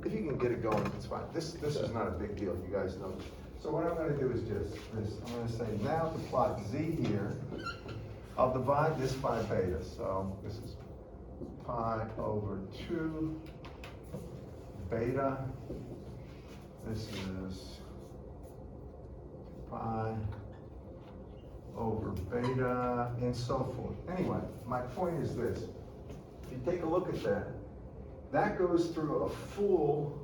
If you can get it going, it's fine. This is not a big deal, you guys know. So what I'm gonna do is just this. I'm gonna say now to plot Z here, I'll divide this by beta. So this is pi over 2 beta. This is pi over beta and so forth. Anyway, my point is this. If you take a look at that, that goes through a full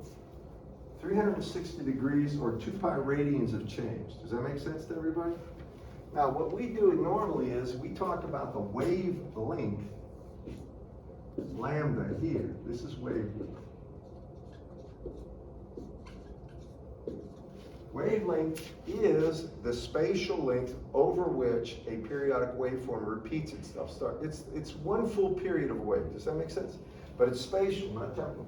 360 degrees or 2 pi radians of change. Does that make sense to everybody? Now, what we do normally is we talk about the wavelength, lambda here. This is wavelength. Wavelength is the spatial length over which a periodic waveform repeats itself. It's one full period of a wave. Does that make sense? But it's spatial, not temporal.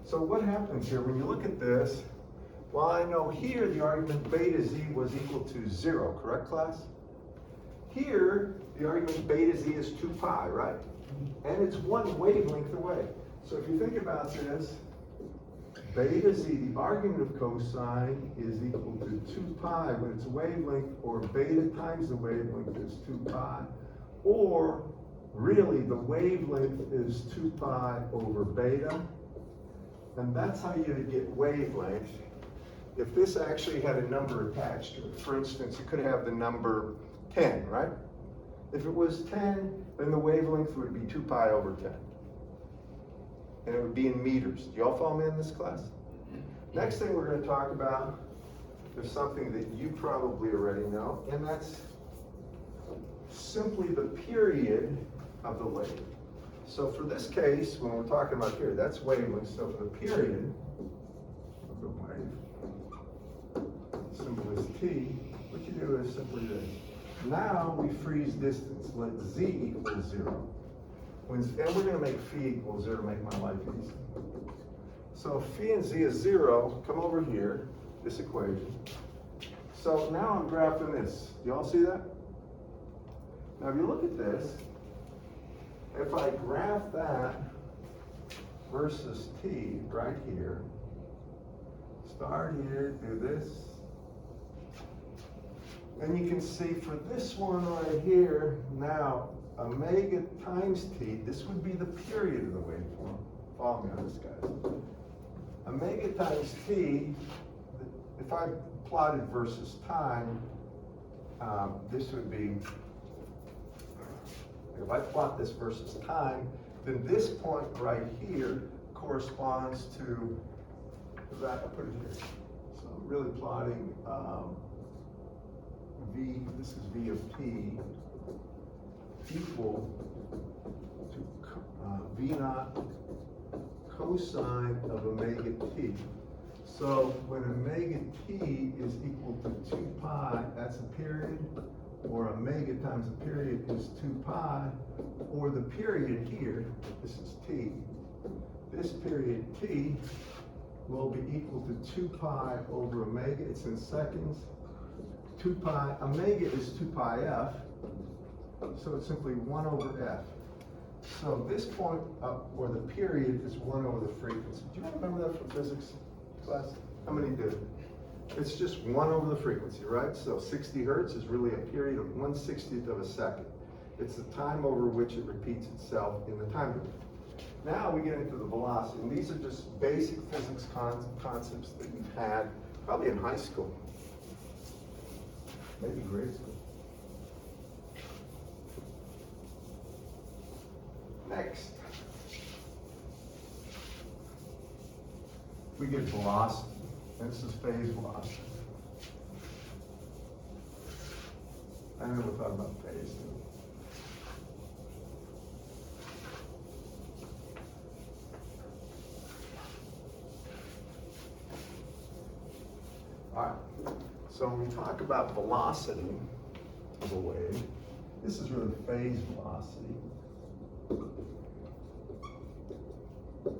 So what happens here, when you look at this, well, I know here the argument beta z was equal to 0, correct, class? Here, the argument beta z is 2 pi, right? And it's one wavelength away. So if you think about this, beta z, the argument of cosine, is equal to 2 pi when it's a wavelength, or beta times the wavelength is 2 pi. Or, really, the wavelength is 2 pi over beta. And that's how you get wavelength. If this actually had a number attached to it, for instance, it could have the number 10, right? If it was 10, then the wavelength would be 2 pi over 10. And it would be in meters. Do y'all follow me in this class? Next thing we're going to talk about is something that you probably already know, and that's simply the period of the wave. So for this case, when we're talking about period, that's wavelength. So for the period of the wave, symbol is t, what you do is simply this. Now we freeze distance, let z equal 0. And we're going to make phi equal 0 to make my life easy. So phi and z is 0, come over here, this equation. So now I'm graphing this. Do y'all see that? Now if you look at this, if I graph that versus t right here, start here, do this, and you can see for this one right here, now omega times t, this would be the period of the waveform. Follow me on this, guys. Omega times t, if I plotted versus time, this would be, if I plot this versus time, then this point right here corresponds to that. I put it here. So I'm really plotting v, this is v of t, equal to v naught cosine of omega t. So when omega t is equal to 2 pi, that's a period, or omega times the period is 2 pi, or the period here, this is t, this period t will be equal to 2 pi over omega, it's in seconds. 2 pi, omega is 2 pi f, so it's simply 1 over f. So this point up, or the period, is 1 over the frequency. Do you remember that from physics class? How many do? It's just 1 over the frequency, right? So 60 hertz is really a period of 1/60th of a second. It's the time over which it repeats itself in the time domain. Now we get into the velocity, and these are just basic physics concepts that you've had probably in high school, maybe grade school. Next, we get velocity. This is phase velocity. I know we're talking about phase too. All right, so when we talk about velocity of a wave, this is really phase velocity.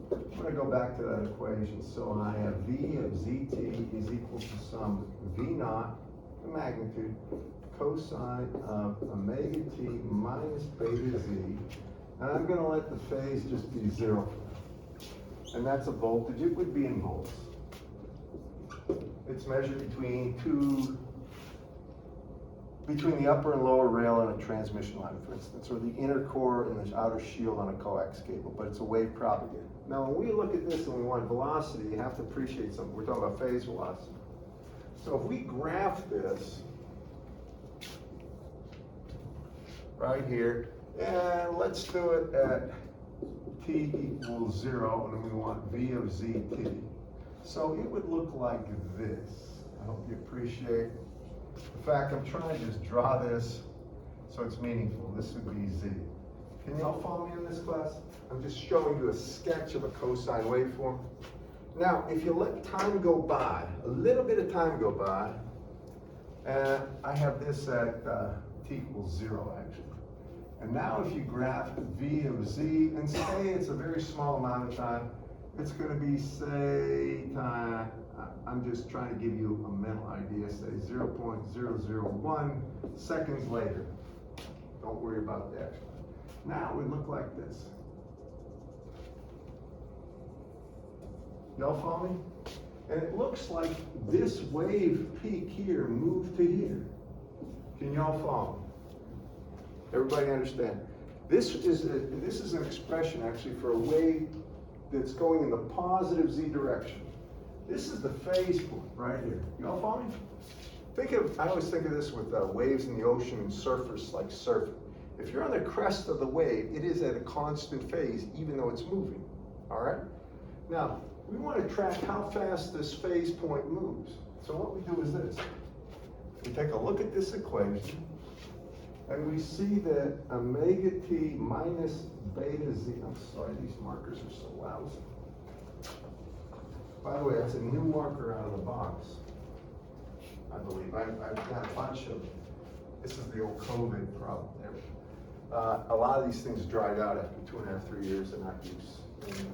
I'm going to go back to that equation. So I have v of zt is equal to some v naught, the magnitude, cosine of omega t minus beta z. And I'm going to let the phase just be 0. and that's a voltage. It would be in volts. It's measured between the upper and lower rail on a transmission line, for instance, or the inner core and the outer shield on a coax cable, but it's a wave propagator. Now, when we look at this and we want velocity, you have to appreciate something. We're talking about phase velocity. So if we graph this right here, and let's do it at t equals 0, and then we want v of zt. So it would look like this. I hope you appreciate. In fact, I'm trying to just draw this so it's meaningful. This would be z. Can you all follow me in this class? I'm just showing you a sketch of a cosine waveform. Now, if you let time go by, a little bit of time go by, and I have this at t equals 0, actually. And now if you graph v of z, and say it's a very small amount of time, it's going to be, say, time, I'm just trying to give you a mental idea, say 0.001 seconds later. Don't worry about that. Now it would look like this. Y'all follow me? And it looks like this wave peak here moved to here. Can y'all follow me? Everybody understand? This is an expression actually for a wave that's going in the positive z direction. This is the phase point right here. Y'all follow me? I always think of this with waves in the ocean and surfers like surfing. If you're on the crest of the wave, it is at a constant phase even though it's moving. All right? Now, we want to track how fast this phase point moves. So what we do is this. We take a look at this equation, and we see that omega t minus beta z, I'm sorry, these markers are so lousy. By the way, that's a new marker out of the box, I believe. I've got a bunch of, this is the old COVID problem there. A lot of these things dried out after 2.5, 3 years of not use. And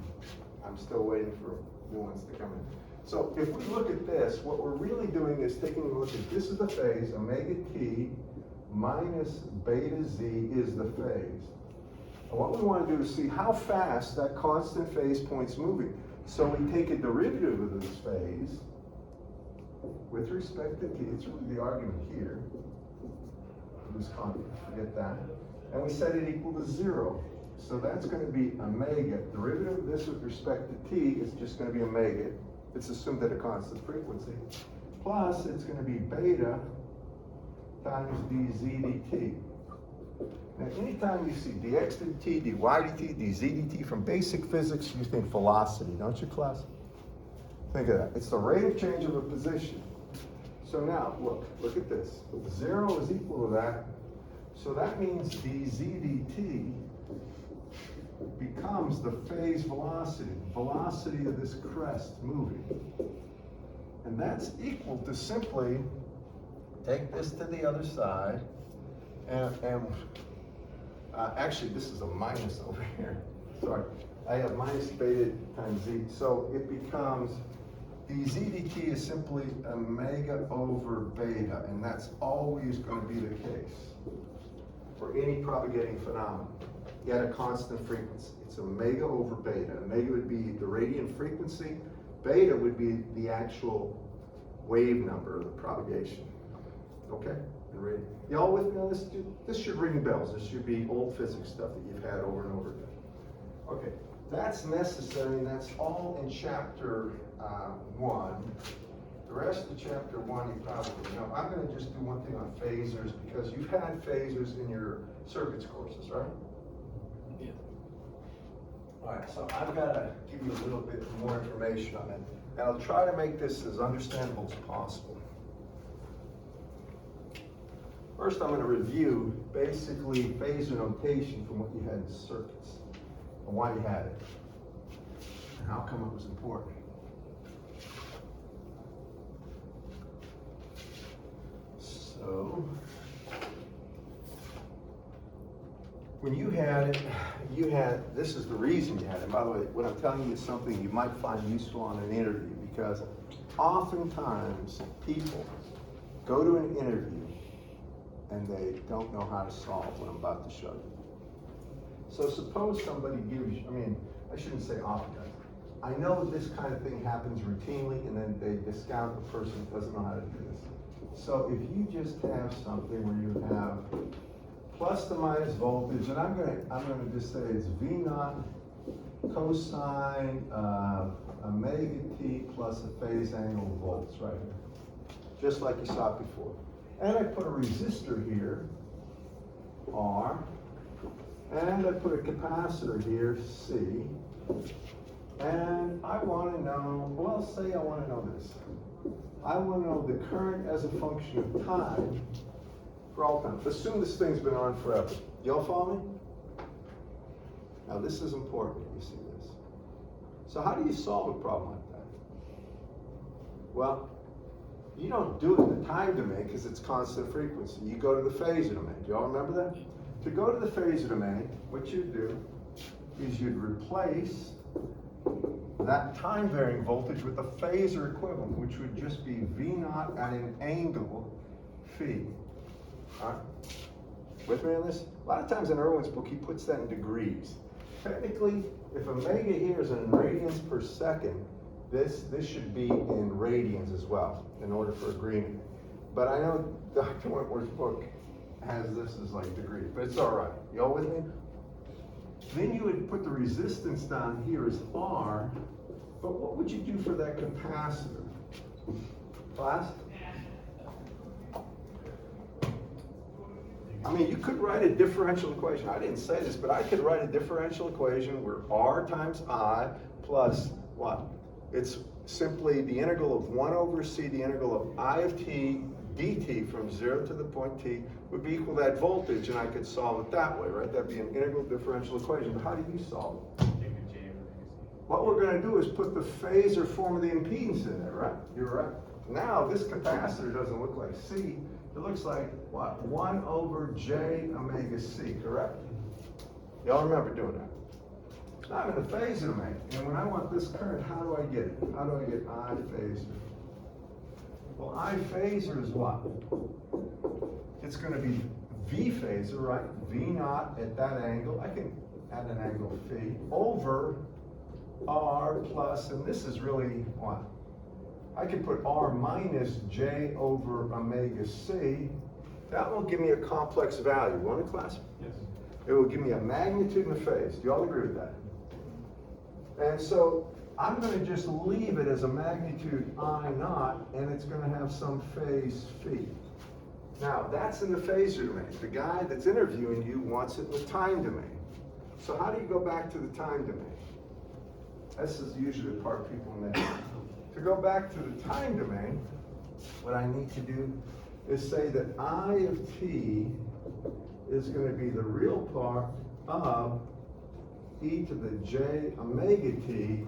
I'm still waiting for new ones to come in. So if we look at this, what we're really doing is taking a look at, this is the phase, omega t minus beta z is the phase. And what we want to do is see how fast that constant phase point's moving. So we take a derivative of this phase with respect to t, it's really the argument here, lose constant, forget that, and we set it equal to 0. So that's going to be omega, derivative of this with respect to t is just going to be omega, it's assumed at a constant frequency, plus it's going to be beta times dz dt. Now, anytime you see dx dt, dy dt, dz dt from basic physics, you think velocity, don't you, class? Think of that. It's the rate of change of a position. So now, look at this. 0 is equal to that. So that means dz dt becomes the phase velocity of this crest moving. And that's equal to simply take this to the other side, and actually this is a minus over here. Sorry, I have minus beta times z, so it becomes dz dt is simply omega over beta, and that's always going to be the case for any propagating phenomenon at a constant frequency. It's omega over beta. Omega would be the radiant frequency, beta would be the actual wave number of the propagation. Okay? Y'all with me on this? This should ring bells. This should be old physics stuff that you've had over and over again. Okay, that's necessary, and that's all in chapter 1. The rest of chapter 1 you probably know. I'm going to just do one thing on phasors because you've had phasors in your circuits courses, right? Yeah. All right, so I've got to give you a little bit more information on it. And I'll try to make this as understandable as possible. First, I'm going to review basically phasor notation from what you had in circuits and why you had it and how come it was important. So, when you had it, this is the reason you had it. By the way, what I'm telling you is something you might find useful on an interview, because oftentimes people go to an interview and they don't know how to solve what I'm about to show you. So suppose somebody gives you, I shouldn't say oftentimes, I know this kind of thing happens routinely, and then they discount the person who doesn't know how to do this. So if you just have something where you have plus the minus voltage, and I'm gonna just say it's V naught cosine of omega t plus a phase angle of volts right here, just like you saw it before. And I put a resistor here, R, and I put a capacitor here, C, and I want to know, well, say I want to know this. I want to know the current as a function of time for all time. Assume this thing's been on forever. Y'all follow me? Now this is important, you see this. So how do you solve a problem like that? Well, you don't do it in the time domain because it's constant frequency. You go to the phasor domain. Do y'all remember that? To go to the phasor domain, what you'd do is you'd replace that time varying voltage with the phasor equivalent, which would just be V naught at an angle phi. All right? With me on this? A lot of times in Irwin's book, he puts that in degrees. Technically, if omega here is in radians per second, this should be in radians as well, in order for agreement. But I know Dr. Wentworth's book has this as like degrees, but it's all right. Y'all with me? Then you would put the resistance down here as R, but what would you do for that capacitor? Class? I mean, you could write a differential equation. I didn't say this, but I could write a differential equation where R times I plus what? It's simply the integral of 1 over C, the integral of I of t dt from 0 to the point t would be equal to that voltage, and I could solve it that way, right? That'd be an integral differential equation. But how do you solve it? What we're going to do is put the phasor form of the impedance in there, right? You're right. Now, this capacitor doesn't look like C. It looks like, what? 1 over J omega C, correct? Y'all remember doing that? I'm in the phasor domain, and when I want this current, how do I get it? How do I get I phasor? Well, I phasor is what? It's going to be V phasor, right? V naught at that angle. I can add an angle phi over R plus, and this is really what? I can put R minus J over omega C. That will give me a complex value. Want it, class? Yes. It will give me a magnitude and a phase. Do you all agree with that? And so I'm going to just leave it as a magnitude I naught, and it's going to have some phase phi. Now, that's in the phasor domain. The guy that's interviewing you wants it in the time domain. So how do you go back to the time domain? This is usually the part people miss. To go back to the time domain, what I need to do is say that I of t is going to be the real part of e to the j omega t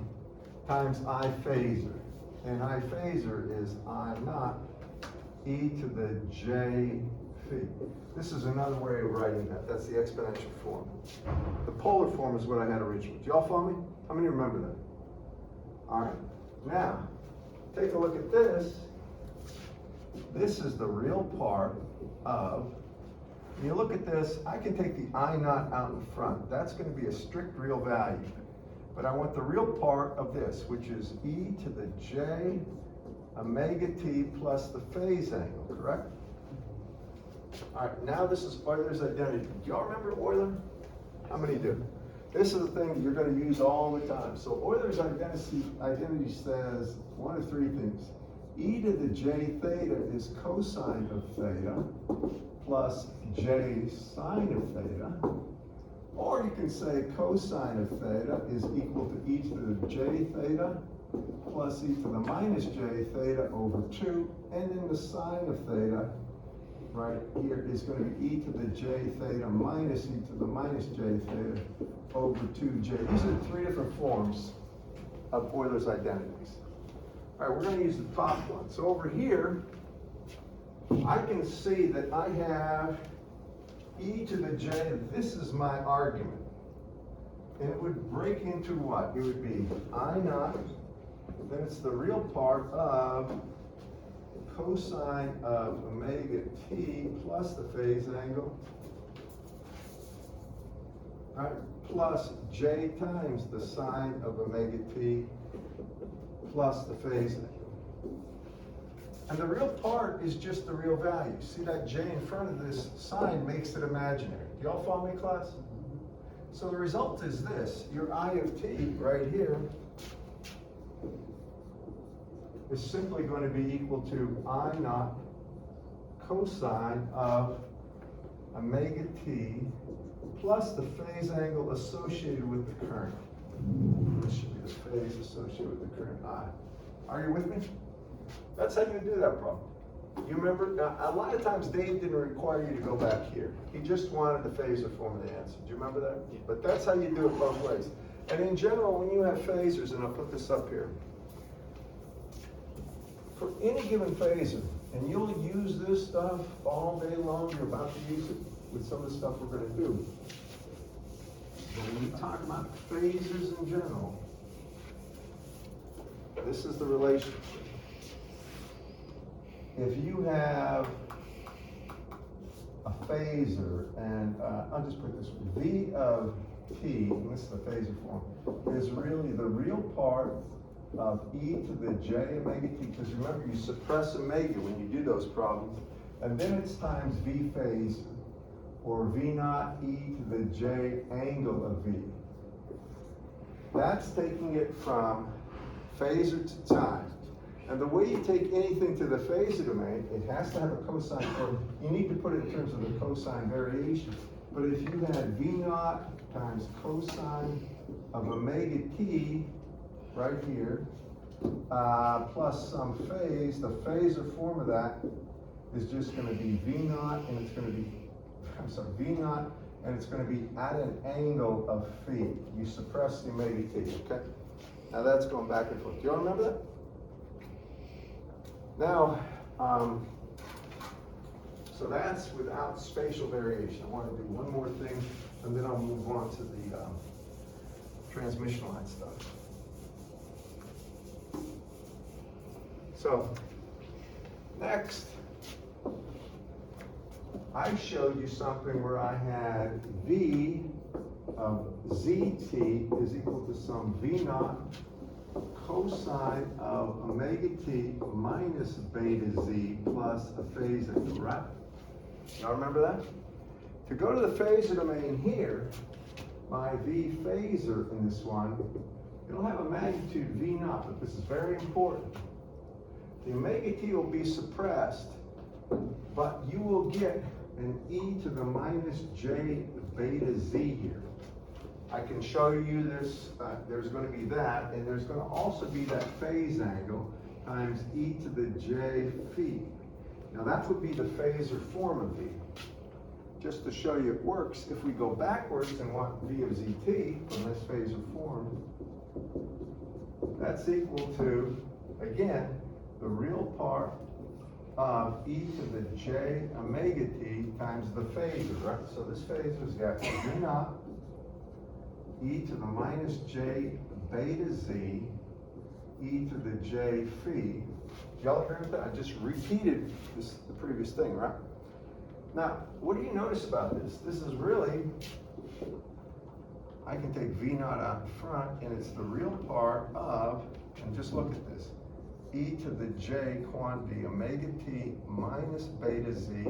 times I phasor. And I phasor is I naught e to the j phi. This is another way of writing that. That's the exponential form. The polar form is what I had originally. Do y'all follow me? How many remember that? All right. Now, take a look at this. This is the real part of, when you look at this, I can take the I naught out in front. That's going to be a strict real value. But I want the real part of this, which is e to the j omega t plus the phase angle, correct? All right, now this is Euler's identity. Do y'all remember Euler? How many do? This is the thing that you're going to use all the time. So Euler's identity says one of three things. E to the j theta is cosine of theta plus j sine of theta. Or you can say cosine of theta is equal to e to the j theta plus e to the minus j theta over 2. And then the sine of theta right here is going to be e to the j theta minus e to the minus j theta over 2j. These are three different forms of Euler's identities. All right, we're going to use the top one. So over here, I can see that I have e to the j, this is my argument. And it would break into what? It would be I naught, then it's the real part of cosine of omega t plus the phase angle, all right, plus j times the sine of omega t plus the phase angle. And the real part is just the real value. See that J in front of this sign makes it imaginary. Do y'all follow me, class? So the result is this. Your I of t right here is simply going to be equal to I naught cosine of omega t plus the phase angle associated with the current. This should be the phase associated with the current I. Are you with me? That's how you do that problem. You remember, now, a lot of times Dave didn't require you to go back here. He just wanted the phasor form of the answer. Do you remember that? Yeah. But that's how you do it both ways. And in general, when you have phasors, and I'll put this up here, for any given phasor, and you'll use this stuff all day long, you're about to use it with some of the stuff we're going to do. But when you talk about phasors in general, this is the relationship. If you have a phasor, and I'll just put this, V of t, and this is the phasor form, is really the real part of e to the j omega t, because remember you suppress omega when you do those problems, and then it's times v phasor, or v naught e to the j angle of v. That's taking it from phasor to time. And the way you take anything to the phasor domain, it has to have a cosine, or you need to put it in terms of the cosine variation. But if you had v naught times cosine of omega t right here, plus some phase, the phasor form of that is just going to be v naught, and it's going to be, v naught, and it's going to be at an angle of phi. You suppress the omega t, okay? Now that's going back and forth. Do you all remember that? Now, so that's without spatial variation. I want to do one more thing, and then I'll move on to the transmission line stuff. So, next, I showed you something where I had V of zt is equal to some V naught cosine of omega t minus beta z plus a phasor, right? Y'all remember that? To go to the phasor domain here, my V phasor in this one, it'll have a magnitude V naught, but this is very important. The omega t will be suppressed, but you will get an e to the minus j beta z here. I can show you this, there's going to be that, and there's going to also be that phase angle times e to the j phi. Now that would be the phasor form of V. Just to show you it works, if we go backwards and want V of zt from this phasor form, that's equal to, again, the real part of e to the j omega t times the phasor, right? So this phasor's got V naught e to the minus j beta z e to the j phi. Y'all agree with that? I just repeated the previous thing, right? Now, what do you notice about this? This is really, I can take V naught out in front, and it's the real part of, and just look at this, e to the j quantity omega t minus beta z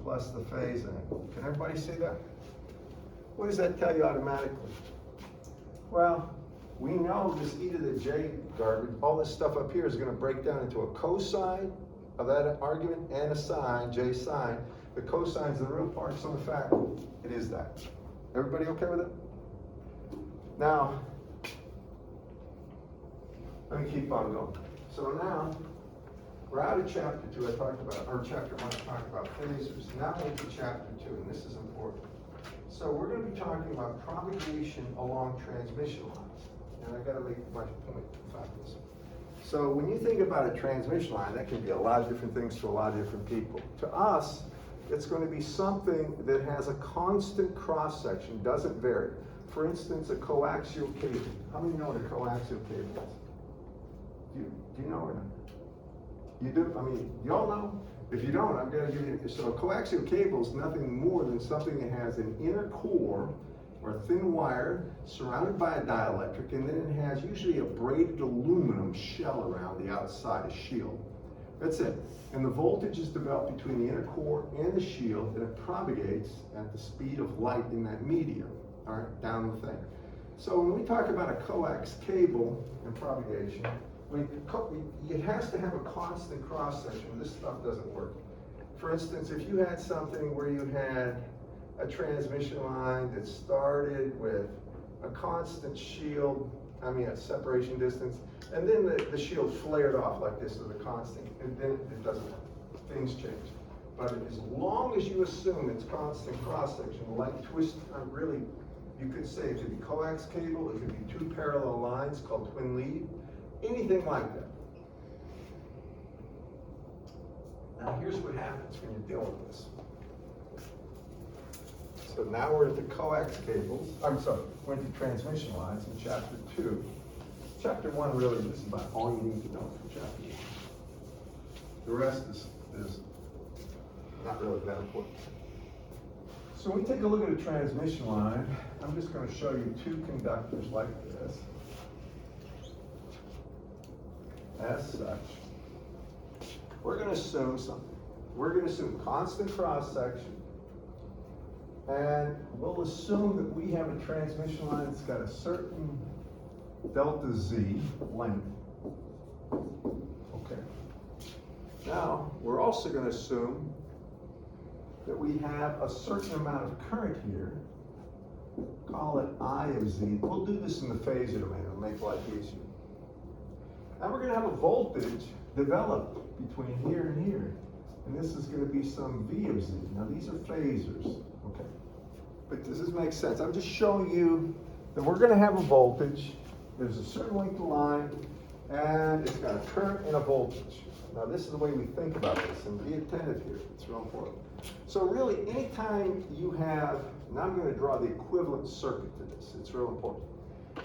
plus the phase angle. Can everybody see that? What does that tell you automatically? Well, we know this e to the j garbage, all this stuff up here is going to break down into a cosine of that argument and a sine, j sine. The cosine is the real part, so in fact, it is that. Everybody okay with it? Now, let me keep on going. So now, we're out of chapter 2, I talked about, or chapter 1, I talked about phasors. Now we're into chapter 2, and this is important. So we're going to be talking about propagation along transmission lines. And I got to make my point about this. So when you think about a transmission line, that can be a lot of different things to a lot of different people. To us, it's going to be something that has a constant cross-section, doesn't vary. For instance, a coaxial cable. How many know what a coaxial cable is? Do you know or not? You do? I mean, you all know? If you don't, I'm going to give you, so a coaxial cable is nothing more than something that has an inner core or a thin wire surrounded by a dielectric, and then it has usually a braided aluminum shell around the outside, a shield. That's it. And the voltage is developed between the inner core and the shield, and it propagates at the speed of light in that medium, all right, down the thing. So when we talk about a coax cable and propagation, it has to have a constant cross section. This stuff doesn't work. For instance, if you had something where you had a transmission line that started with a constant shield, a separation distance, and then the shield flared off like this with a constant, and then it doesn't work. Things change. But as long as you assume it's constant cross-section, like twist, really, you could say it could be coax cable, it could be two parallel lines called twin lead, anything like that. Now here's what happens when you're dealing with this. So now we're into coax cables, we're into transmission lines in chapter 2. Chapter 1 really, this is about all you need to know from chapter 1. The rest is not really that important. So when we take a look at a transmission line, I'm just going to show you two conductors like this. As such, we're going to assume something. We're going to assume constant cross-section, and we'll assume that we have a transmission line that's got a certain delta Z length. Okay. Now, we're also going to assume that we have a certain amount of current here, call it I of Z. We'll do this in the phasor domain, it'll make life easier. And we're going to have a voltage developed between here and here. And this is going to be some V of Z. Now these are phasors, okay? But does this make sense? I'm just showing you that we're going to have a voltage. There's a certain length of line, and it's got a current and a voltage. Now this is the way we think about this, and be attentive here, it's real important. So really, anytime you have, and I'm going to draw the equivalent circuit to this, it's real important.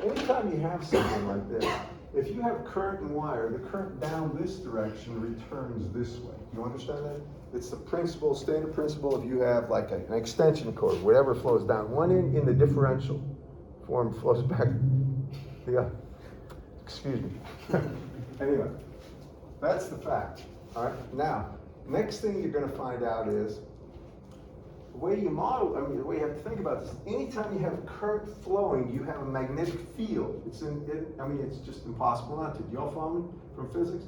Anytime you have something like this, if you have current and wire, the current down this direction returns this way. You understand that? It's the principle, standard principle, if you have like an extension cord, whatever flows down one end in the differential form flows back the other. Excuse me. Anyway, that's the fact. All right. Now, next thing you're going to find out is the way you model. The way you have to think about this. Anytime you have current flowing, you have a magnetic field. It's just impossible not to. Do y'all follow me from physics?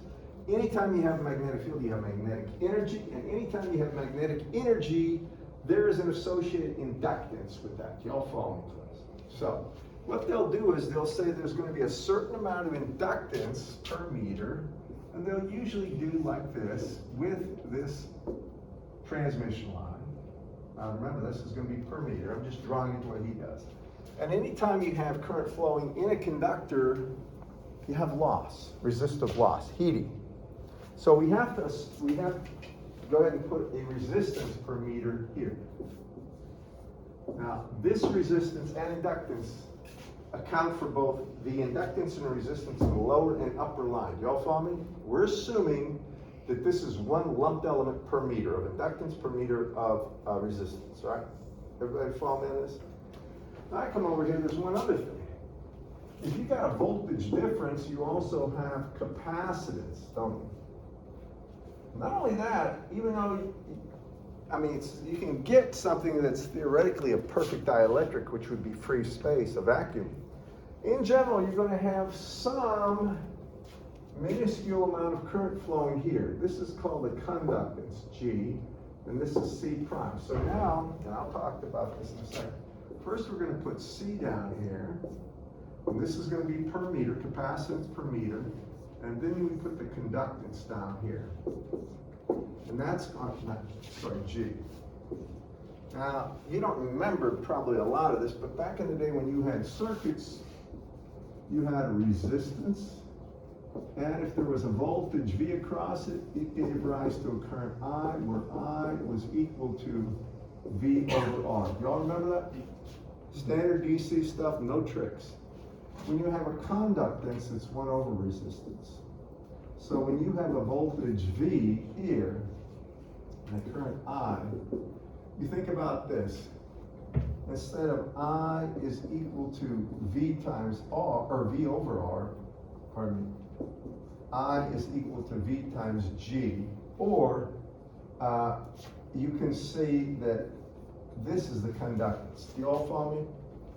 Anytime you have a magnetic field, you have magnetic energy, and anytime you have magnetic energy, there is an associated inductance with that. Do y'all follow me, please? So, what they'll do is they'll say there's going to be a certain amount of inductance per meter, and they'll usually do like this with this transmission line. Now remember, this is going to be per meter. I'm just drawing it the way he does. And anytime you have current flowing in a conductor, you have loss, resistive loss, heating. So we have to go ahead and put a resistance per meter here. Now, this resistance and inductance account for both the inductance and the resistance in the lower and upper line. Y'all follow me? We're assuming that this is one lumped element per meter of inductance per meter of resistance, right? Everybody follow me on this? Now I come over here, there's one other thing. If you got a voltage difference, you also have capacitance, don't you? Not only that, even though, you can get something that's theoretically a perfect dielectric, which would be free space, a vacuum. In general, you're going to have some minuscule amount of current flowing here. This is called the conductance, G, and this is C prime. So now, and I'll talk about this in a second. First, we're going to put C down here, and this is going to be per meter, capacitance per meter, and then we put the conductance down here. And that's, G. Now, you don't remember probably a lot of this, but back in the day when you had circuits, you had a resistance, and if there was a voltage V across it, it gave rise to a current I, where I was equal to V over R. Y'all remember that? Standard DC stuff, no tricks. When you have a conductance, it's 1 over resistance. So when you have a voltage V here, and a current I, you think about this. instead of I is equal to V times R, or V over R, pardon me, I is equal to V times G, or you can see that this is the conductance. Do you all follow me?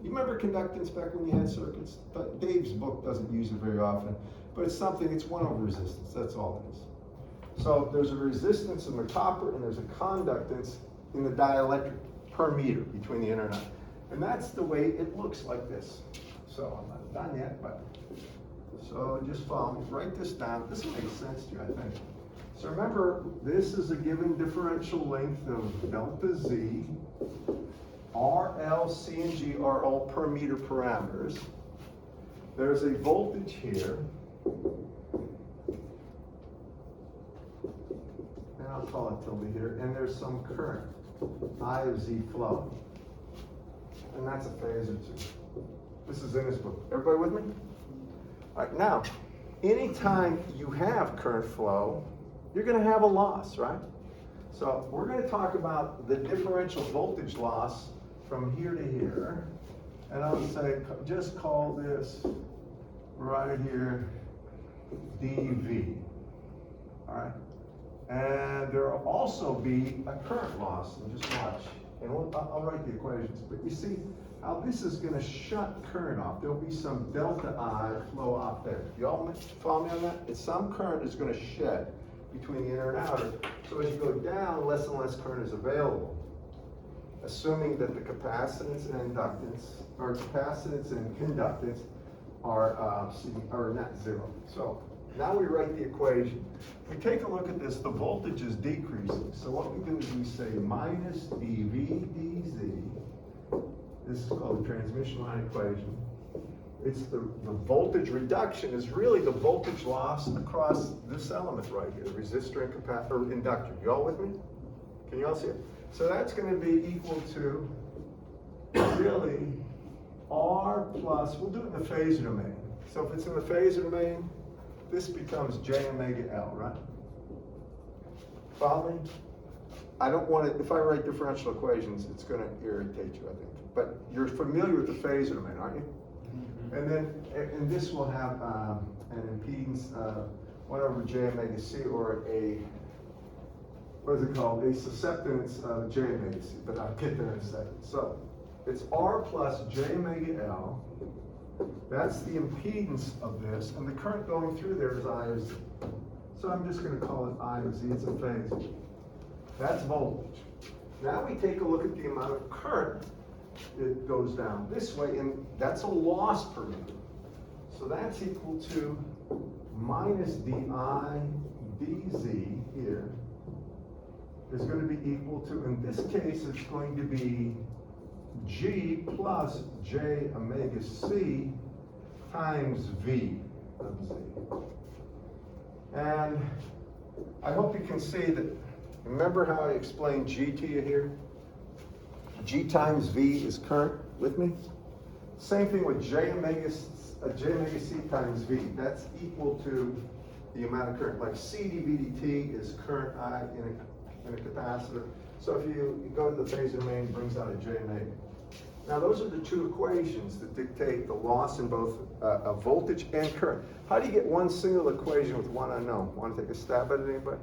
You remember conductance back when you had circuits? But Dave's book doesn't use it very often, but it's something, it's 1 over resistance, that's all it is. So there's a resistance in the copper and there's a conductance in the dielectric per meter between the inner and outer. And that's the way it looks like this. So I'm not done yet, but so just follow me. Write this down. This makes sense to you, I think. So remember, this is a given differential length of delta Z. R, L, C, and G are all per meter parameters. There's a voltage here. And I'll call it tilde here. And there's some current, I of Z flow. And that's a phasor too. This is in his book. Everybody with me? All right, now, anytime you have current flow, you're going to have a loss, right? So we're going to talk about the differential voltage loss from here to here. And I'll say, just call this right here dV. All right? And there will also be a current loss. And just watch. And I'll write the equations. But you see how this is going to shut current off. There'll be some delta I flow off there. You all follow me on that? It's some current is going to shed between the inner and outer. So as you go down, less and less current is available. Assuming that the capacitance and inductance, or capacitance and conductance are not zero. So now we write the equation. We take a look at this, the voltage is decreasing. So what we do is we say minus dV dZ. This is called the transmission line equation. It's the voltage reduction is really the voltage loss across this element right here, the resistor and capacitor, inductor. You all with me? Can you all see it? So that's going to be equal to really R plus, we'll do it in the phasor domain. So if it's in the phasor domain, this becomes J omega L, right? Follow me? I don't want to, if I write differential equations, it's going to irritate you, I think. But you're familiar with the phasor domain, aren't you? Mm-hmm. And then, and this will have an impedance 1 over J omega C, or a, what is it called? A susceptance of J omega C, but I'll get there in a second. So it's R plus J omega L. That's the impedance of this, and the current going through there is I of Z. So I'm just going to call it I of Z. It's a phasor. That's voltage. Now we take a look at the amount of current that goes down this way, and that's a loss per meter. So that's equal to minus di dz here is going to be equal to, in this case, it's going to be G plus J omega C times V of Z. And I hope you can see that, remember how I explained G to you here? G times V is current, with me? Same thing with J omega C times V. That's equal to the amount of current. Like C dV dt is current I in a capacitor. So if you go to the phasor domain, it brings out a J omega. Now those are the two equations that dictate the loss in both a voltage and current. How do you get one single equation with one unknown? Want to take a stab at it, anybody?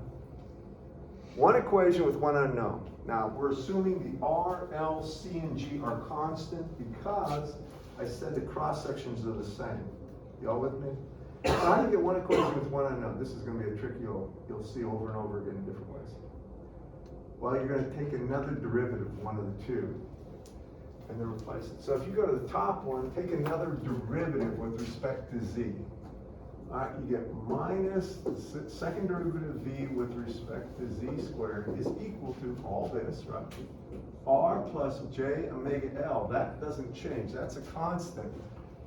One equation with one unknown. Now we're assuming the R, L, C, and G are constant because I said the cross sections are the same. Y'all with me? So how do you get one equation with one unknown? This is going to be a trick you'll see over and over again in different ways. Well, you're going to take another derivative of one of the two and then replace it. So if you go to the top one, take another derivative with respect to Z. All right, you get minus the second derivative V with respect to Z squared is equal to all this, right? R plus J omega L. That doesn't change. That's a constant.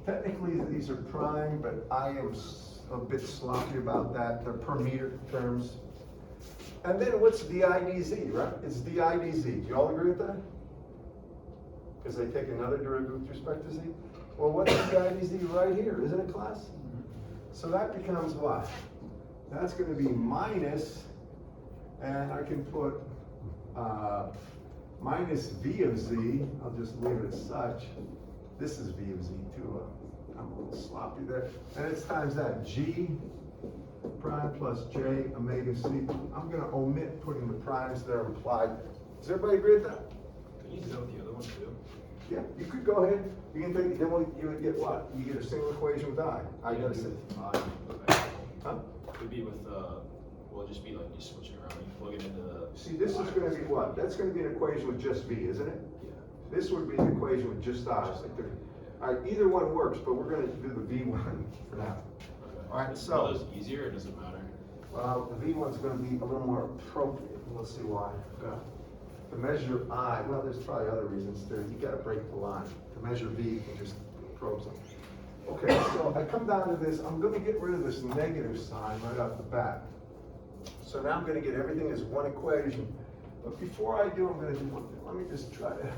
Technically, these are prime, but I am a bit sloppy about that. They're per meter terms. And then what's di dz, right? It's di dz. Do you all agree with that? Because they take another derivative with respect to Z. Well, what's di dz right here? Isn't it, class? So that becomes what? That's going to be minus, and I can put minus v of z, I'll just leave it as such. This is v of z too, I'm a little sloppy there. And it's times that g prime plus j omega c. I'm gonna omit putting the primes that are implied. Does everybody agree with that? Can you do that with the other one too? Yeah, you could go ahead. You can think, then you would get what? You get a single equation with I. I gotta say. Huh? Could be with, well, just be like you switching around, you plug it into the. See, this is gonna be what? That's gonna be an equation with just v, isn't it? Yeah. This would be an equation with just I. All right, either one works, but we're gonna do the v one for now. Okay. All right, Is so. those easier or does it matter? Well, the v one's gonna be a little more appropriate. We'll see why. Okay. To measure I, well, there's probably other reasons too. You gotta break the line. To measure v, you can just probe something. Okay, so I come down to this, I'm gonna get rid of this negative sign right off the bat. So now I'm gonna get everything as one equation. But before I do, I'm gonna do one thing. Let me just try to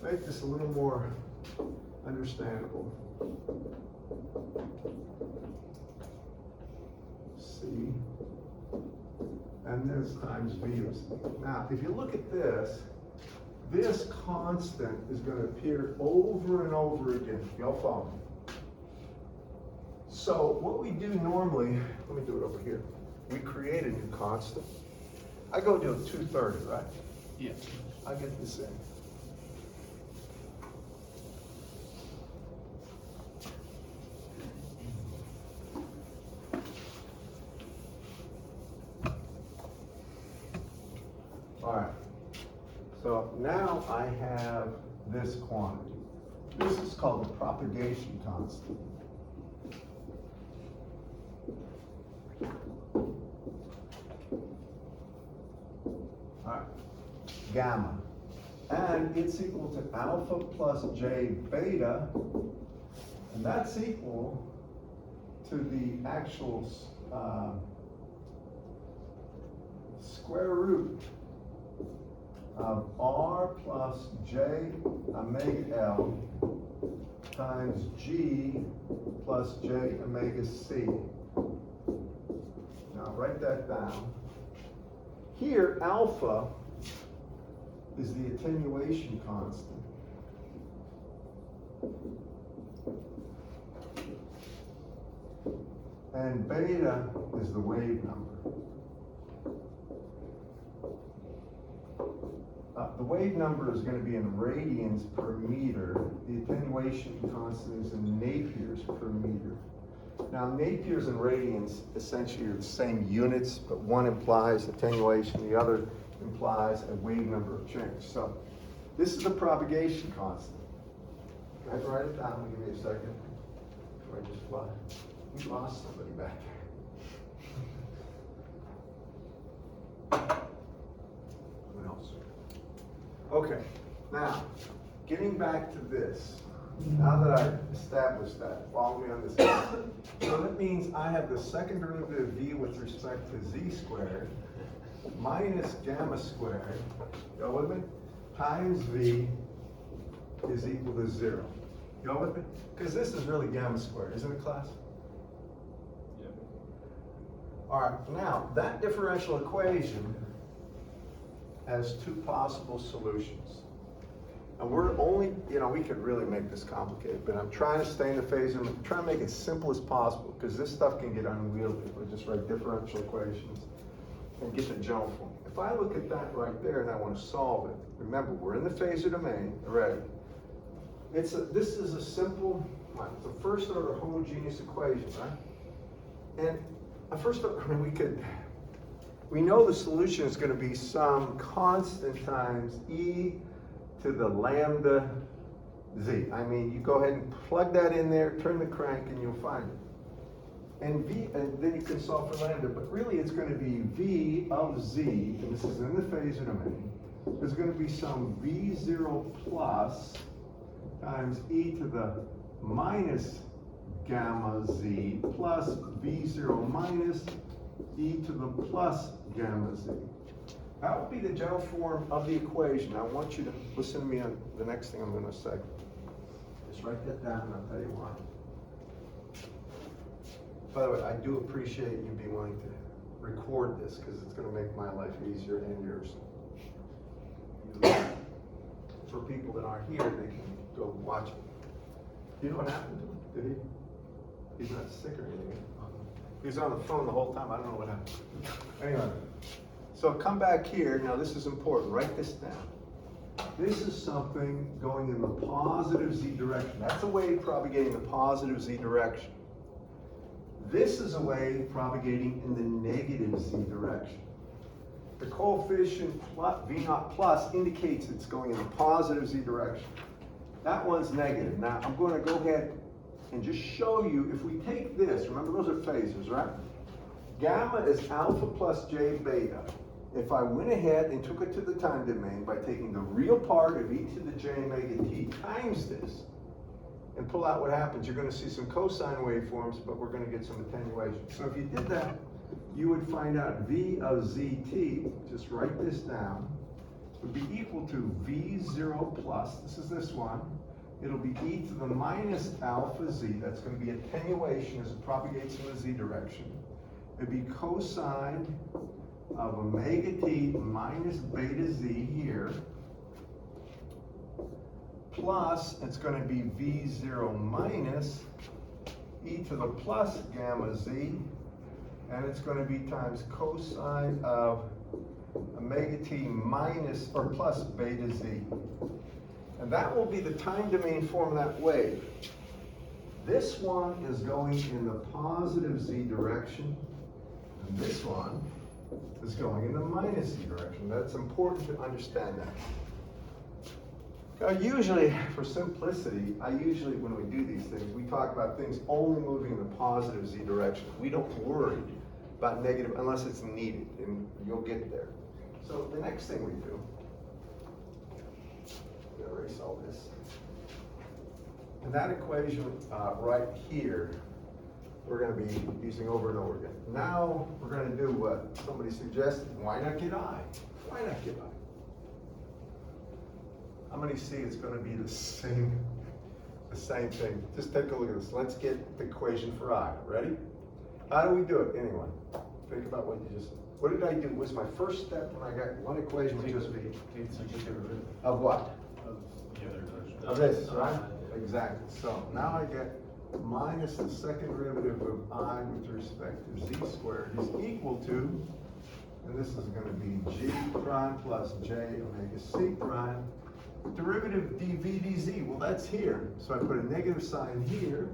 make this a little more understandable. C, and this times v of c. Now, if you look at this constant is gonna appear over and over again. Y'all follow me? So what we do normally, let me do it over here. We create a new constant. I go to 230, right? Yeah. I get this in. All right. So now I have this quantity. This is called the propagation constant. All right, gamma. And it's equal to alpha plus j beta, and that's equal to the actual square root of r plus j omega l times g plus j omega c. Now write that down. Here, alpha is the attenuation constant. And beta is the wave number. The wave number is going to be in radians per meter. The attenuation constant is in Napier's per meter. Now, Napier's and radians essentially are the same units, but one implies attenuation, the other implies a wave number of change. So, this is the propagation constant. I can write it down. Give me a second. Before I just fly. We lost somebody back there. What else? Okay. Now, getting back to this. Now that I've established that, follow me on this. So that means I have the second derivative of v with respect to z squared minus gamma squared, go with me, times v is equal to 0. Go with me? Because this is really gamma squared, isn't it, class? Yeah. All right, now that differential equation has two possible solutions. And we're only, we could really make this complicated, but I'm trying to stay in the phase, I'm trying to make it simple as possible, because this stuff can get unwieldy if we just write differential equations and get the general form. If I look at that right there and I want to solve it, remember, we're in the phasor domain already. This is a simple, it's a first order homogeneous equation, right? And a first order, we know the solution is going to be some constant times e to the lambda z. I mean, you go ahead and plug that in there, turn the crank, and you'll find it. And then you can solve for lambda, but really it's going to be v of z, and this is in the phasor domain. There's going to be some v0 plus times e to the minus gamma z plus v0 minus e to the plus gamma z. That would be the general form of the equation. I want you to listen to me on the next thing I'm going to say. Just write that down and I'll tell you why. By the way, I do appreciate you being willing to record this because it's going to make my life easier and yours. for people that aren't here, they can go watch it. You know what happened to him? Did he? He's not sick or anything. He was on the phone the whole time. I don't know what happened. Anyway, so come back here. Now this is important. Write this down. This is something going in the positive z direction. That's a wave propagating the positive z direction. This is a wave propagating in the negative z direction. The coefficient V0 plus indicates it's going in the positive z direction. That one's negative. Now I'm going to go ahead and just show you, if we take this, remember those are phasors, right? Gamma is alpha plus j beta. If I went ahead and took it to the time domain by taking the real part of e to the j omega t times this, and pull out what happens, you're going to see some cosine waveforms, but we're going to get some attenuation. So if you did that, you would find out v of zt, just write this down, would be equal to v0 plus, this is this one, it'll be e to the minus alpha z, that's going to be attenuation as it propagates in the z direction. It'd be cosine of omega t minus beta z here, plus it's going to be v0 minus e to the plus gamma z, and it's going to be times cosine of omega t minus or plus beta z. And that will be the time domain form of that wave. This one is going in the positive z direction, and this one is going in the minus z direction. That's important to understand that. Now, usually, for simplicity, when we do these things, we talk about things only moving in the positive z direction. We don't worry about negative unless it's needed, and you'll get there. So the next thing we do, I'm gonna erase all this. And that equation right here, we're going to be using over and over again. Now we're going to do what somebody suggested. Why not get I? Why not get I? How many see it's going to be the same thing? Just take a look at this. Let's get the equation for I. Ready? How do we do it? Anyone? Think about what you just said. What did I do? Was my first step when I got one equation would just be of what? Of the other equation. Of this, right? Exactly. So now I get minus the second derivative of I with respect to z squared is equal to, and this is going to be g prime plus j omega c prime, derivative dv dz. Well, that's here. So I put a negative sign here,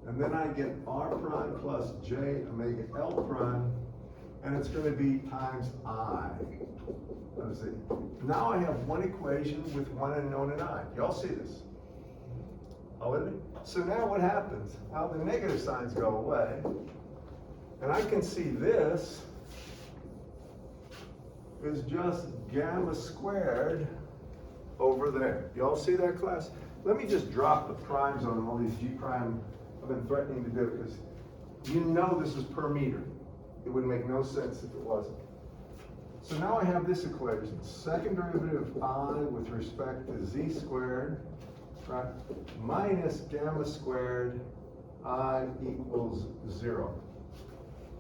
and then I get r prime plus j omega l prime, and it's going to be times I of z. Now I have one equation with one unknown in I. Y'all see this? All with me? So now what happens? Well, the negative signs go away, and I can see this is just gamma squared over there. You all see that, class? Let me just drop the primes on all these g prime. I've been threatening to do it because you know this is per meter. It would make no sense if it wasn't. So now I have this equation. Second derivative of I with respect to z squared, right, minus gamma squared I equals 0.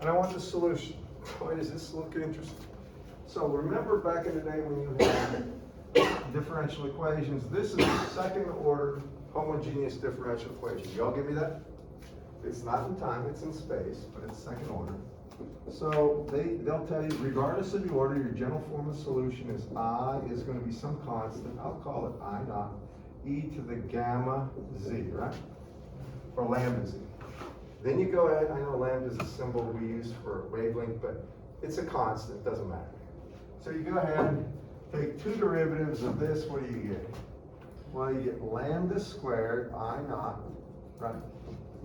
And I want the solution. Boy, does this look interesting. So remember back in the day when you had differential equations, this is the second order homogeneous differential equation. Y'all give me that? It's not in time, it's in space, but it's second order. So they'll tell you, regardless of the order, your general form of solution is I is going to be some constant. I'll call it I naught e to the gamma z, right? Or lambda z. Then you go ahead, I know lambda is a symbol we use for wavelength, but it's a constant, doesn't matter. So you go ahead, take two derivatives of this, what do you get? Well, you get lambda squared, I naught, right?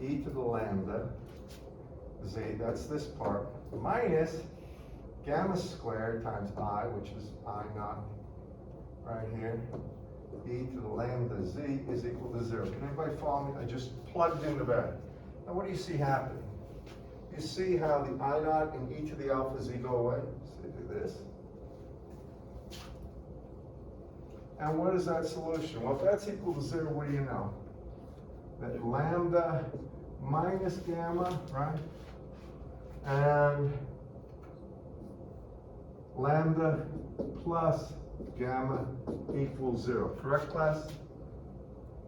E to the lambda z, that's this part, minus gamma squared times I, which is I naught right here, e to the lambda z is equal to 0. Can anybody follow me? I just plugged in the value. Now what do you see happening? You see how the I naught and e to the alpha z go away? So you do this. And what is that solution? Well, if that's equal to 0, what do you know? That lambda minus gamma, right? And lambda plus gamma equals 0. Correct, class?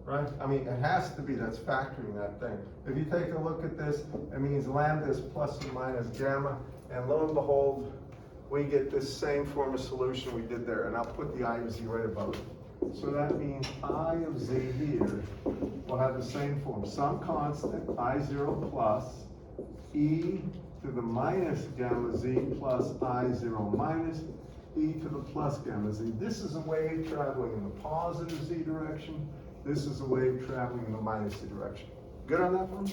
Right? I mean, it has to be, that's factoring that thing. If you take a look at this, it means lambda is plus or minus gamma, and lo and behold, we get this same form of solution we did there, and I'll put the I of z right above it. So that means I of z here will have the same form. Some constant, I0 plus e to the minus gamma z plus I0 minus e to the plus gamma z. This is a wave traveling in the positive z direction. This is a wave traveling in the minus z direction. Good on that one?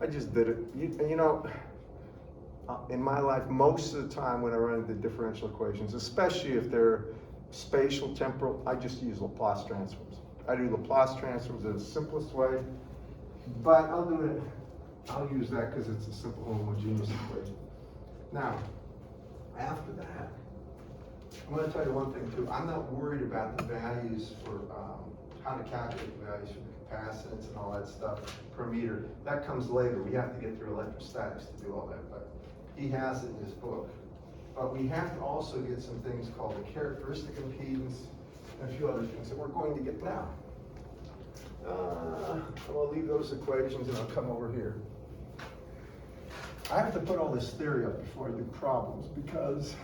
I just did it. You know, in my life, most of the time when I run into differential equations, especially if they're spatial, temporal, I just use Laplace transforms. I do Laplace transforms in the simplest way, but I'll use that because it's a simple homogeneous equation. Now, after that, I'm going to tell you one thing too. I'm not worried about the values for how to calculate the values for the capacitance and all that stuff per meter. That comes later. We have to get through electrostatics to do all that, but he has it in his book. But we have to also get some things called the characteristic impedance and a few other things that we're going to get now. I'll leave those equations and I'll come over here. I have to put all this theory up before I do problems because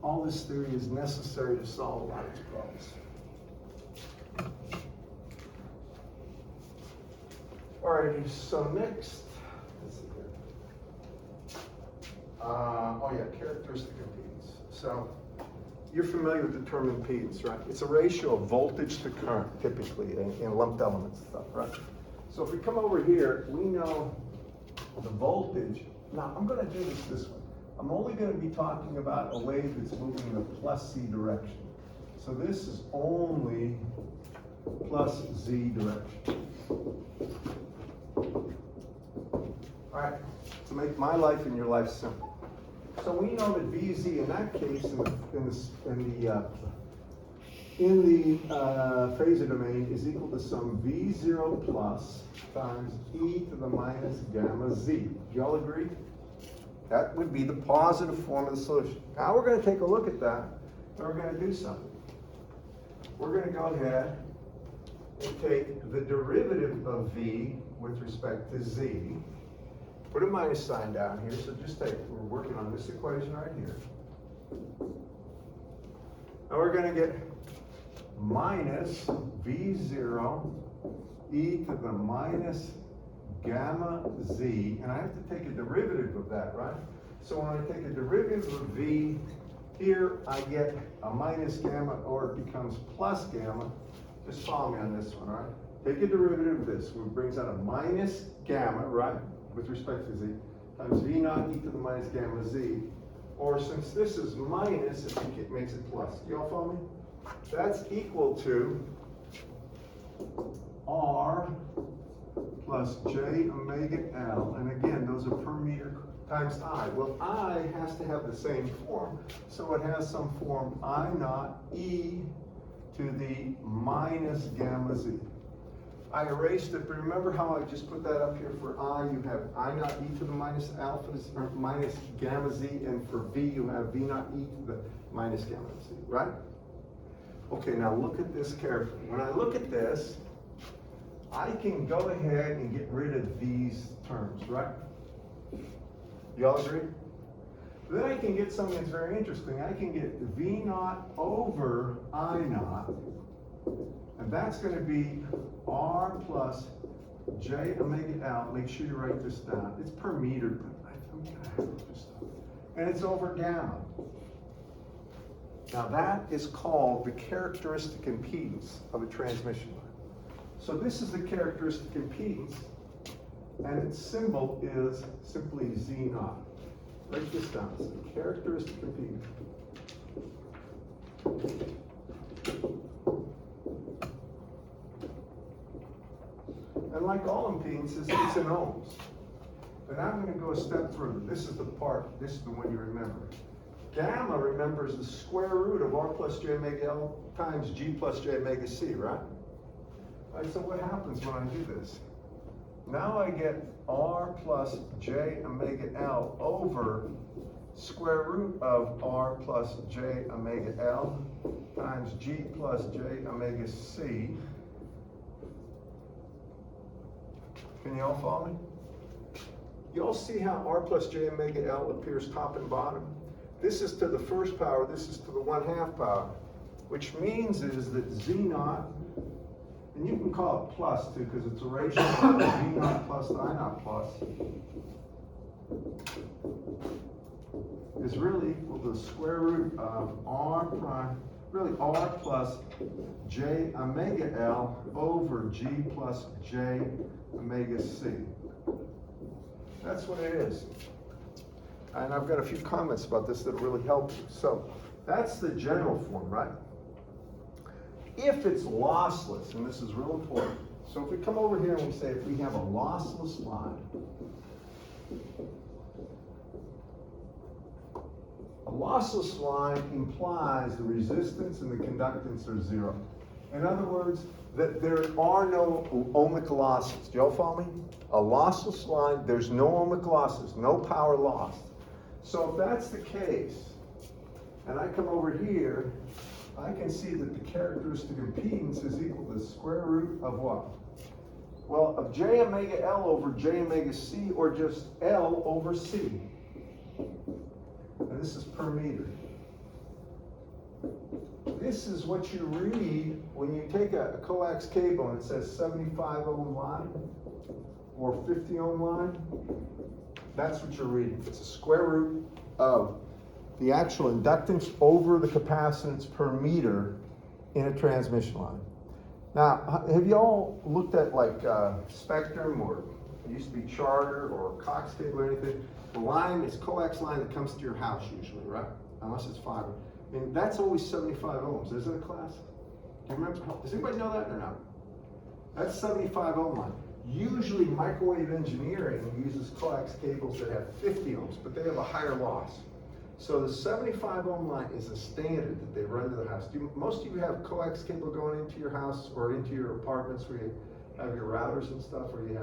all this theory is necessary to solve a lot of these problems. Alrighty, so next, let's see here. Characteristic impedance. So you're familiar with the term impedance, right? It's a ratio of voltage to current, typically, in lumped elements stuff, right? So if we come over here, we know the voltage. Now, I'm going to do this way. I'm only going to be talking about a wave that's moving in the plus z direction. So this is only plus z direction. All right, to make my life and your life simple. So we know that Vz in that case in the phasor domain is equal to some V0 plus times e to the minus gamma z. Do y'all agree? That would be the positive form of the solution. Now we're going to take a look at that, and we're going to do something. We're going to go ahead and take the derivative of v with respect to z. Put a minus sign down here, so just take, we're working on this equation right here. And we're going to get minus V0 e to the minus gamma z, and I have to take a derivative of that, right? So when I take a derivative of v, here I get a minus gamma, or it becomes plus gamma. Just follow me on this one, all right? Take a derivative of this, which brings out a minus gamma, right, with respect to z, times v naught e to the minus gamma z. Or since this is minus, it makes it plus. You all follow me? That's equal to r plus j omega L, and again, those are per meter times I. Well, I has to have the same form, so it has some form I naught e to the minus gamma z. I erased it, but remember how I just put that up here for I, you have I naught e to the minus alpha, or minus gamma z, and for v, you have v naught e to the minus gamma z, right? Okay, now look at this carefully. When I look at this, I can go ahead and get rid of these terms, right? Y'all agree? Then I can get something that's very interesting. I can get V naught over I naught, and that's going to be R plus J omega L. Make sure you write this down. It's per meter, but I'm going to have this stuff. And it's over gamma. Now that is called the characteristic impedance of a transmission line. So this is the characteristic impedance, and its symbol is simply Z naught. Write this down. It's the characteristic impedance. And like all impedances, it's in ohms. But I'm going to go a step further. This is the part, this is the one you remember. Gamma remembers the square root of R plus J omega L times G plus J omega C, right? All right, so what happens when I do this? Now I get R plus J omega L over square root of R plus J omega L times G plus J omega C. Can you all follow me? You all see how R plus J omega L appears top and bottom? This is to the first power, this is to the 1/2 power, which means is that Z naught, and you can call it plus too, because it's a ratio of V naught plus to I naught plus, is really equal to the square root of R prime, really R plus J omega L over G plus J omega C. That's what it is. And I've got a few comments about this that'll really help you. So that's the general form, right? If it's lossless, and this is real important. So if we come over here and we say if we have a lossless line, a lossless line implies the resistance and the conductance are 0. In other words, that there are no ohmic losses. Do y'all follow me? A lossless line, there's no ohmic losses, no power lost. So if that's the case, and I come over here, I can see that the characteristic impedance is equal to the square root of what? Well, of J omega L over J omega C, or just L over C. And this is per meter. This is what you read when you take a coax cable and it says 75 ohm line or 50 ohm line. That's what you're reading. It's a square root of the actual inductance over the capacitance per meter in a transmission line. Now, have you all looked at like Spectrum, or it used to be Charter or Cox cable or anything? The line is coax line that comes to your house usually, right? Unless it's fiber. I mean, that's always 75 ohms, isn't it, class? Do you remember? Does anybody know that or not? That's 75 ohm line. Usually microwave engineering uses coax cables that have 50 ohms, but they have a higher loss. So the 75 ohm line is a standard that they run to the house. Most of you have coax cable going into your house or into your apartments where you have your routers and stuff, or you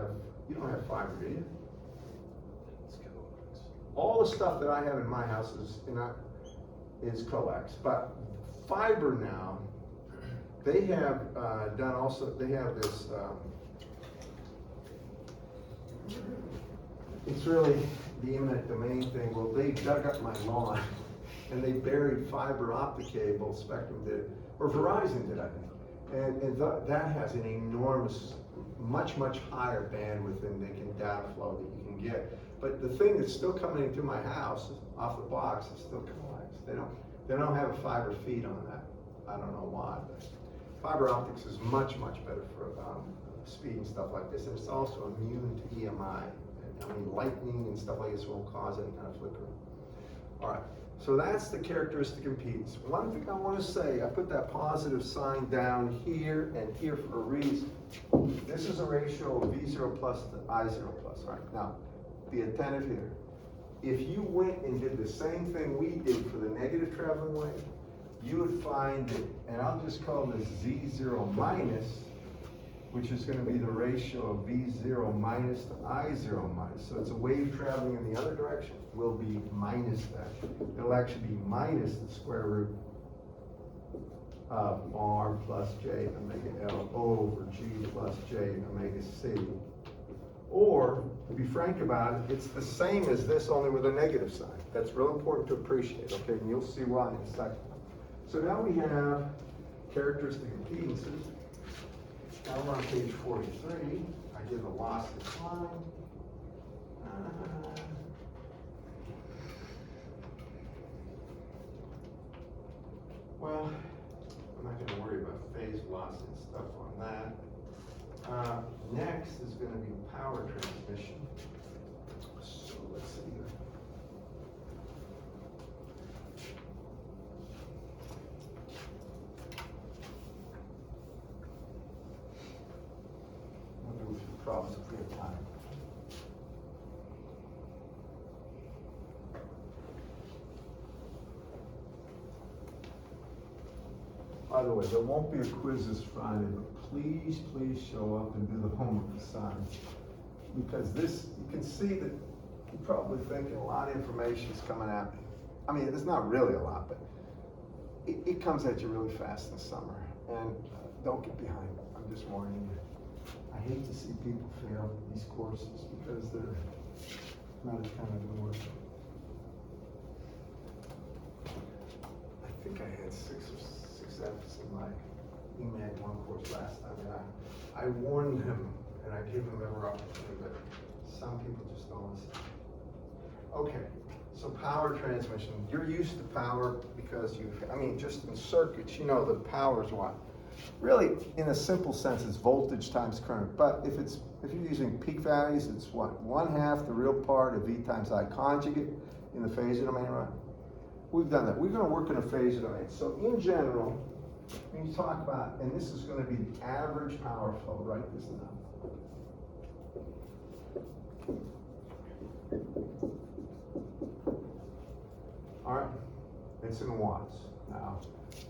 don't have fiber, do you? All the stuff that I have in my house is coax, but fiber now, they have done also, they have this, it's really the eminent domain thing. Well, they dug up my lawn and they buried fiber optic cable, Spectrum did, or Verizon did, I think. And that has an enormous, much higher bandwidth than they can data flow that you can get. But the thing that's still coming into my house off the box is still coax. They don't have a fiber feed on that. I don't know why, but fiber optics is much better for speed and stuff like this. And it's also immune to EMI. I mean, lightning and stuff like this won't cause any kind of flickering. All right, so that's the characteristic impedance. One thing I want to say, I put that positive sign down here and here for a reason. This is a ratio of V0 plus to I0 plus, all right? Now, be attentive here. If you went and did the same thing we did for the negative traveling wave, you would find that, and I'll just call this Z0 minus, which is going to be the ratio of V0 minus to I0 minus. So it's a wave traveling in the other direction will be minus that. It'll actually be minus the square root of R plus J omega L over G plus J omega C. Or, to be frank about it, it's the same as this, only with a negative sign. That's real important to appreciate, okay? And you'll see why in a second. So now we have characteristic impedances. Now we're on page 43. I did the lossless line. Well, I'm not going to worry about phase loss and stuff on that. Next is going to be power transmission. So let's see here. We'll do a few problems if we have time. By the way, there won't be a quiz this Friday, but please show up and do the homework assignment. Because this, you can see that you're probably thinking a lot of information is coming at me. I mean, it's not really a lot, but it comes at you really fast in the summer. And don't get behind. I'm just warning you. I hate to see people fail these courses because they're not as kind of work. I think I had six F's in my EMAG 1 course last time, and I warned them and I gave them every opportunity, but some people just don't listen. Okay, so power transmission. You're used to power because just in circuits, you know the power is what? Really, in a simple sense, it's voltage times current. But if you're using peak values, it's what? 1/2 the real part of V times I conjugate in the phasor domain, right? We've done that. We're going to work in a phasor domain. So in general, when you talk about, and this is going to be the average power flow, write this down. All right, it's in watts. Now,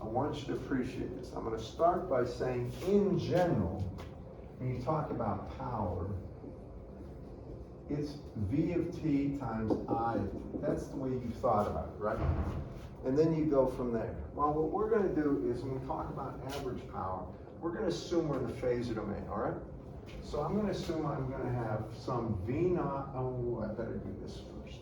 I want you to appreciate this. I'm going to start by saying, in general, when you talk about power, it's V of t times I of t. That's the way you thought about it, right? And then you go from there. Well, what we're going to do is when we talk about average power, we're going to assume we're in the phasor domain, all right? So I'm going to assume I'm going to have some V naught. Oh, I better do this first.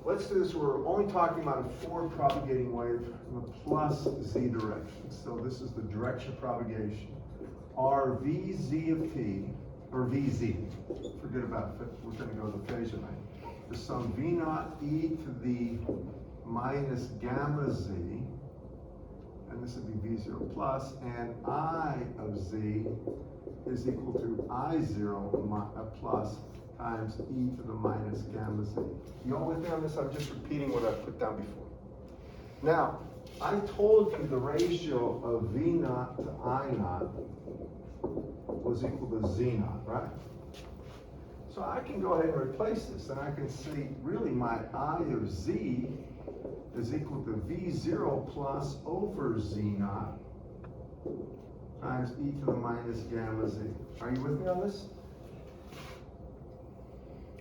Let's do this. We're only talking about a forward propagating wave in the plus z direction. So this is the direction of propagation. R Vz of t, or Vz. Forget about it. We're going to go to the phasor domain. There's some V naught e to the minus gamma z, and this would be V0 plus, and I of z is equal to I0 plus times e to the minus gamma z. You all with me on this? I'm just repeating what I put down before. Now, I told you the ratio of V naught to I naught was equal to Z naught, right? So I can go ahead and replace this, and I can see really my I of Z is equal to V0 plus over Z naught times e to the minus gamma Z. Are you with me on this?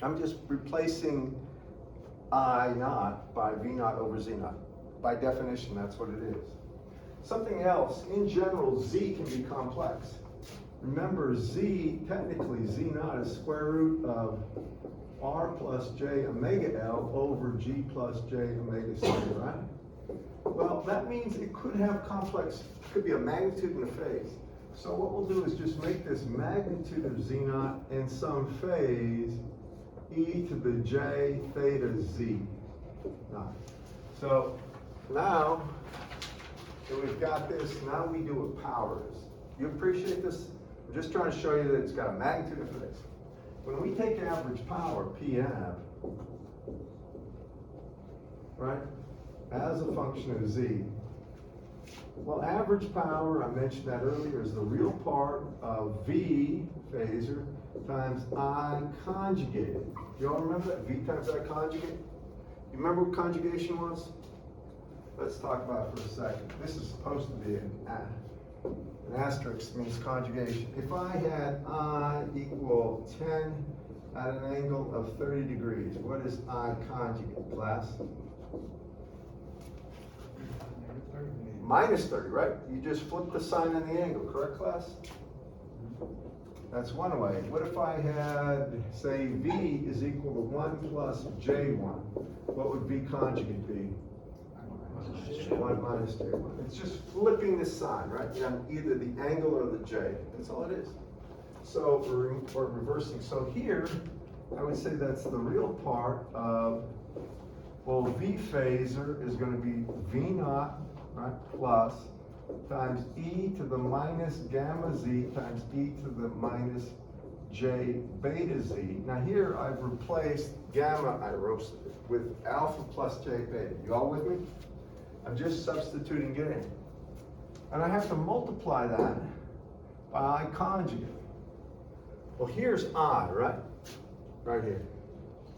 I'm just replacing I naught by V naught over Z naught. By definition, that's what it is. Something else, in general, Z can be complex. Remember, Z, technically, Z naught is square root of R plus J omega L over G plus J omega C, right? Well, that means it could have complex, it could be a magnitude and a phase. So what we'll do is just make this magnitude of Z naught in some phase e to the J theta Z naught. So now that we've got this, now we do what power is. You appreciate this? I'm just trying to show you that it's got a magnitude and phase. When we take average power, P-ab, right, as a function of Z, well, average power, I mentioned that earlier, is the real part of V phasor times I conjugated. You all remember that? V times I conjugate? You remember what conjugation was? Let's talk about it for a second. This is supposed to be an asterisk means conjugation. If I had I equal 10 at an angle of 30 degrees, what is I conjugate, class? Minus 30, right? You just flip the sign and the angle, correct, class? That's one way. What if I had, say, V is equal to 1 plus J1? What would V conjugate be? 1 minus J1. It's just flipping the sign, right? On either the angle or the J. That's all it is. So we're reversing. So here, I would say that's the real part of, well, V phasor is going to be V naught, right, plus times e to the minus gamma z times e to the minus j beta z. Now here I've replaced gamma, I roasted it, with alpha plus j beta. You all with me? I'm just substituting it in. And I have to multiply that by I conjugate. Well, here's I, right? Right here.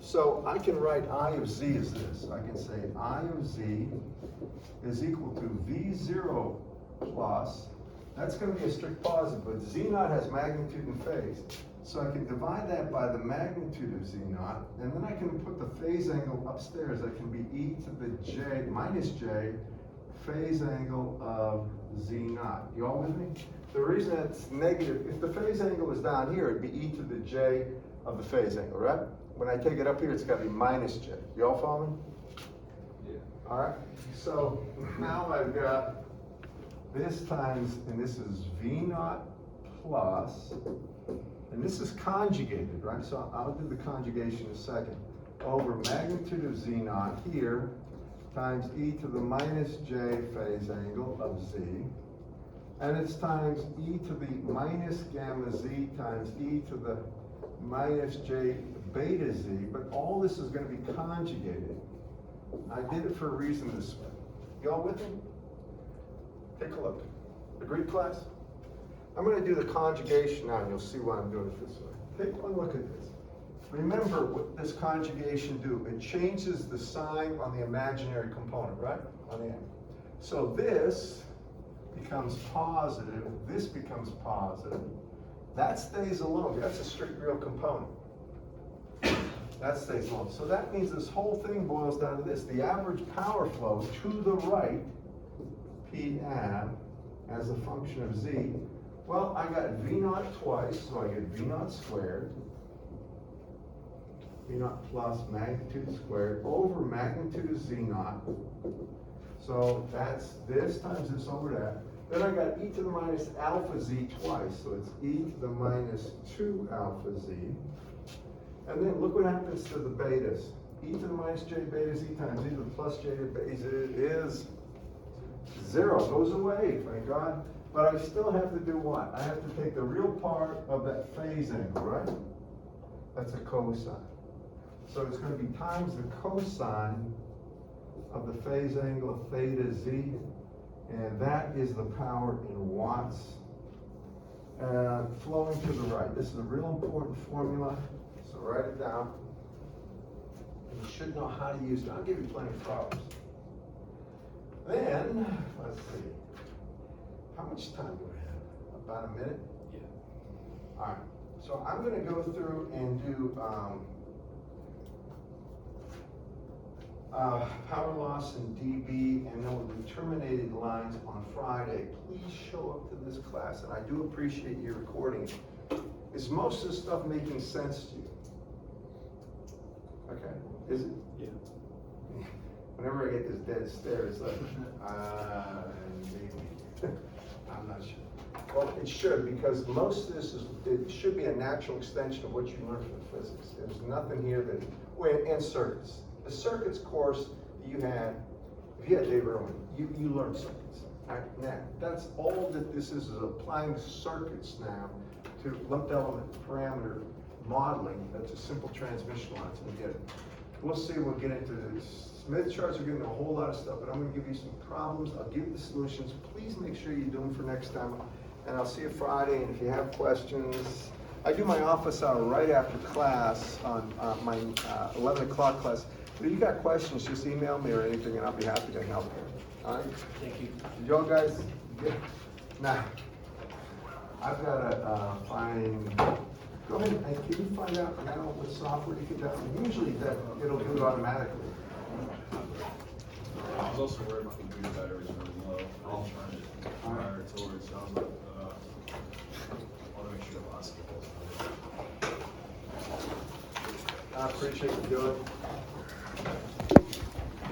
So I can write I of z as this. I can say I of z is equal to V0 plus, that's going to be a strict positive, but Z naught has magnitude and phase. So I can divide that by the magnitude of Z naught, and then I can put the phase angle upstairs. That can be e to the j minus j phase angle of Z naught. You all with me? The reason it's negative, if the phase angle is down here, it'd be e to the j of the phase angle, right? When I take it up here, it's got to be minus j. You all follow me? Yeah. All right. So now I've got this times, and this is V naught plus, and this is conjugated, right? So I'll do the conjugation in a second. Over magnitude of Z naught here times e to the minus j phase angle of Z. And it's times e to the minus gamma Z times e to the minus j beta Z. But all this is going to be conjugated. I did it for a reason this way. Y'all with me? Take a look. Agreed, class? I'm going to do the conjugation now, and you'll see why I'm doing it this way. Take one look at this. Remember what this conjugation do. It changes the sign on the imaginary component, right? On the end. So this becomes positive. This becomes positive. That stays alone. That's a strict real component. That stays alone. So that means this whole thing boils down to this. The average power flow to the right, P ab, as a function of Z. Well, I got V naught twice, so I get V naught squared. V naught plus magnitude squared over magnitude of Z naught. So that's this times this over that. Then I got e to the minus alpha Z twice, so it's e to the minus 2 alpha Z. And then look what happens to the betas. E to the minus j beta Z times e to the plus j beta Z is 0, goes away, thank God. But I still have to do what? I have to take the real part of that phase angle, right? That's a cosine. So it's going to be times the cosine of the phase angle of theta Z, and that is the power in watts flowing to the right. This is a real important formula, so write it down. And you should know how to use it. I'll give you plenty of problems. Then, let's see. How much time do we have? About a minute? Yeah. All right. So I'm going to go through and do power loss in dB, and then we'll do terminated lines on Friday. Please show up to this class, and I do appreciate you recording it. Is most of the stuff making sense to you? Okay. Is it? Yeah. Whenever I get this dead stare, it's like, maybe. I'm not sure. Well, it should, because most of this it should be a natural extension of what you learned from physics. There's nothing here that, and circuits. The circuits course that you had, if you had Dave Irwin, you learned circuits. Right? Now, that's all that this is applying circuits now to lumped element parameter modeling. That's a simple transmission line, so we get it. We'll see, we'll get into this. Smith charts are getting a whole lot of stuff, but I'm going to give you some problems. I'll give you the solutions. Please make sure you do them for next time. And I'll see you Friday, and if you have questions, I do my office hour right after class on my 11 o'clock class. But if you got questions, just email me or anything, and I'll be happy to help you. All right? Thank you. Did y'all guys get? Now, I've got to find. Go ahead, and can you find out now what software you can download? Usually that it'll do it automatically. I was also worried my computer batteries were low. I'm trying to wire it towards. I was like, I want to make sure the basketball's. I appreciate you doing it.